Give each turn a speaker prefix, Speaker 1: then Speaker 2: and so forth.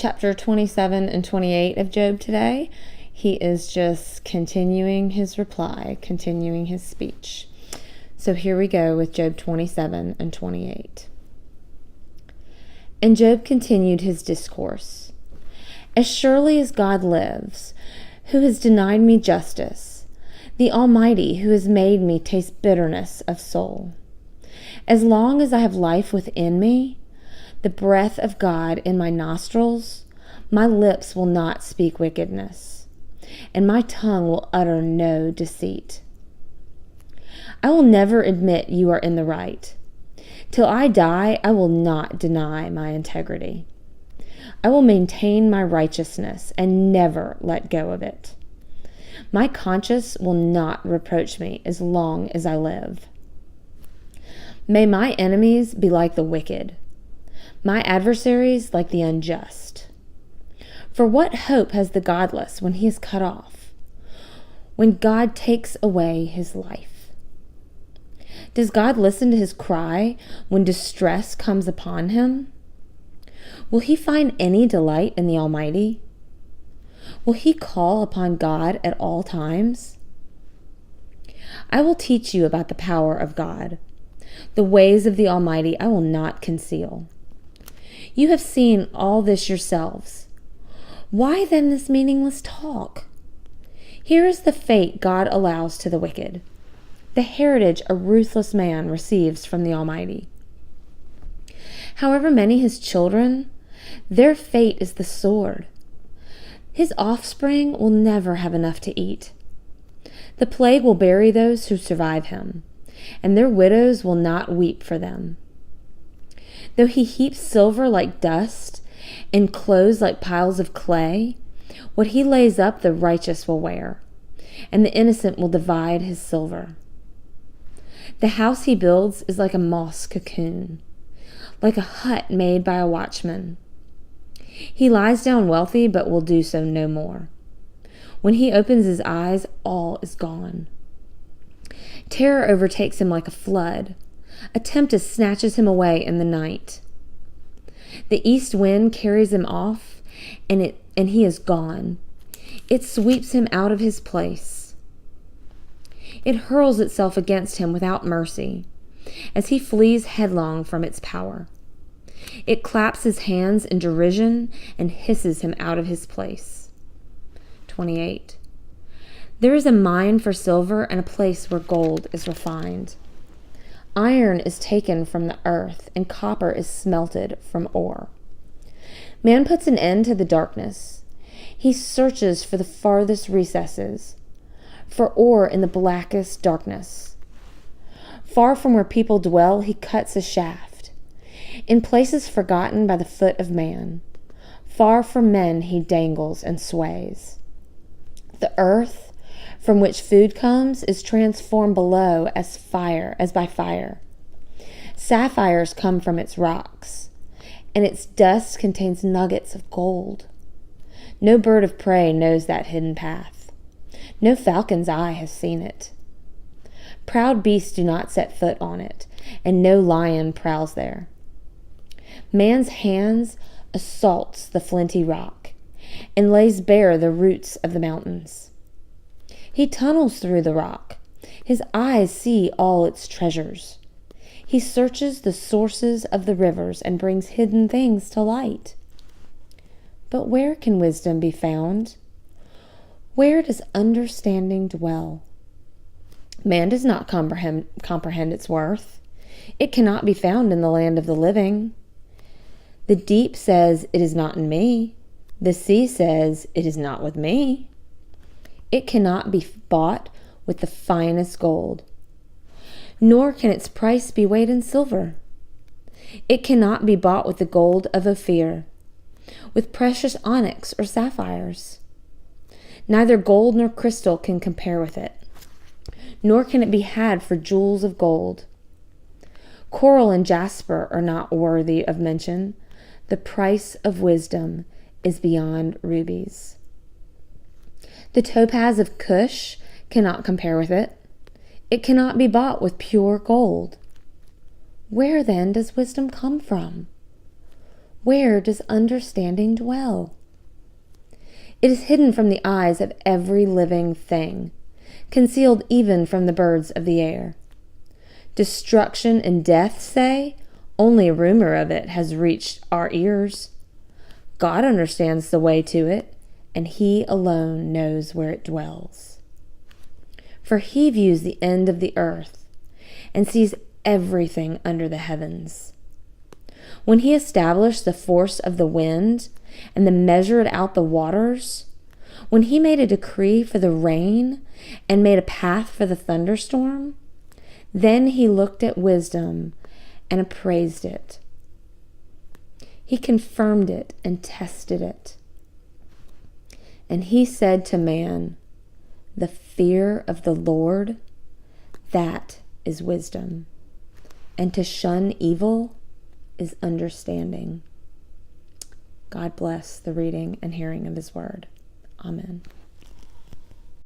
Speaker 1: chapter 27 and 28 of Job today. He is just continuing his reply, continuing his speech. So here we go with Job 27 and 28. And Job continued his discourse. As surely as God lives, who has denied me justice, the Almighty who has made me taste bitterness of soul. As long as I have life within me, the breath of God in my nostrils, my lips will not speak wickedness, and my tongue will utter no deceit. I will never admit you are in the right. Till I die, I will not deny my integrity. I will maintain my righteousness and never let go of it. My conscience will not reproach me as long as I live. May my enemies be like the wicked, my adversaries like the unjust. For what hope has the godless when he is cut off, when God takes away his life? Does God listen to his cry when distress comes upon him? Will he find any delight in the Almighty? Will he call upon God at all times? I will teach you about the power of God. The ways of the Almighty I will not conceal. You have seen all this yourselves. Why then this meaningless talk? Here is the fate God allows to the wicked, the heritage a ruthless man receives from the Almighty. However many his children, their fate is the sword. His offspring will never have enough to eat. The plague will bury those who survive him, and their widows will not weep for them. Though he heaps silver like dust and clothes like piles of clay, what he lays up the righteous will wear, and the innocent will divide his silver. The house he builds is like a moss cocoon, like a hut made by a watchman. He lies down wealthy, but will do so no more. When he opens his eyes, all is gone. Terror overtakes him like a flood. A tempest snatches him away in the night. The east wind carries him off, and he is gone. It sweeps him out of his place. It hurls itself against him without mercy, as he flees headlong from its power. It claps his hands in derision and hisses him out of his place. 28. There is a mine for silver and a place where gold is refined. Iron is taken from the earth, and copper is smelted from ore. Man puts an end to the darkness. He searches for the farthest recesses, for ore in the blackest darkness. Far from where people dwell, he cuts a shaft. In places forgotten by the foot of man, far from men he dangles and sways. The earth from which food comes is transformed below as by fire. Sapphires come from its rocks, and its dust contains nuggets of gold. No bird of prey knows that hidden path. No falcon's eye has seen it. Proud beasts do not set foot on it, and no lion prowls there. Man's hands assaults the flinty rock, and lays bare the roots of the mountains. He tunnels through the rock. His eyes see all its treasures. He searches the sources of the rivers and brings hidden things to light. But where can wisdom be found? Where does understanding dwell? Man does not comprehend its worth. It cannot be found in the land of the living. The deep says, "It is not in me." The sea says, "It is not with me." It cannot be bought with the finest gold, nor can its price be weighed in silver. It cannot be bought with the gold of Ophir, with precious onyx or sapphires. Neither gold nor crystal can compare with it, nor can it be had for jewels of gold. Coral and jasper are not worthy of mention. The price of wisdom is beyond rubies. The topaz of Cush cannot compare with it. It cannot be bought with pure gold. Where then does wisdom come from? Where does understanding dwell? It is hidden from the eyes of every living thing, concealed even from the birds of the air. Destruction and death say, only a rumor of it has reached our ears. God understands the way to it, and He alone knows where it dwells. For He views the end of the earth and sees everything under the heavens. When He established the force of the wind and measured out the waters, when He made a decree for the rain and made a path for the thunderstorm, then He looked at wisdom and appraised it. He confirmed it and tested it. And He said to man, the fear of the Lord, that is wisdom, and to shun evil is understanding. God bless the reading and hearing of His word. Amen.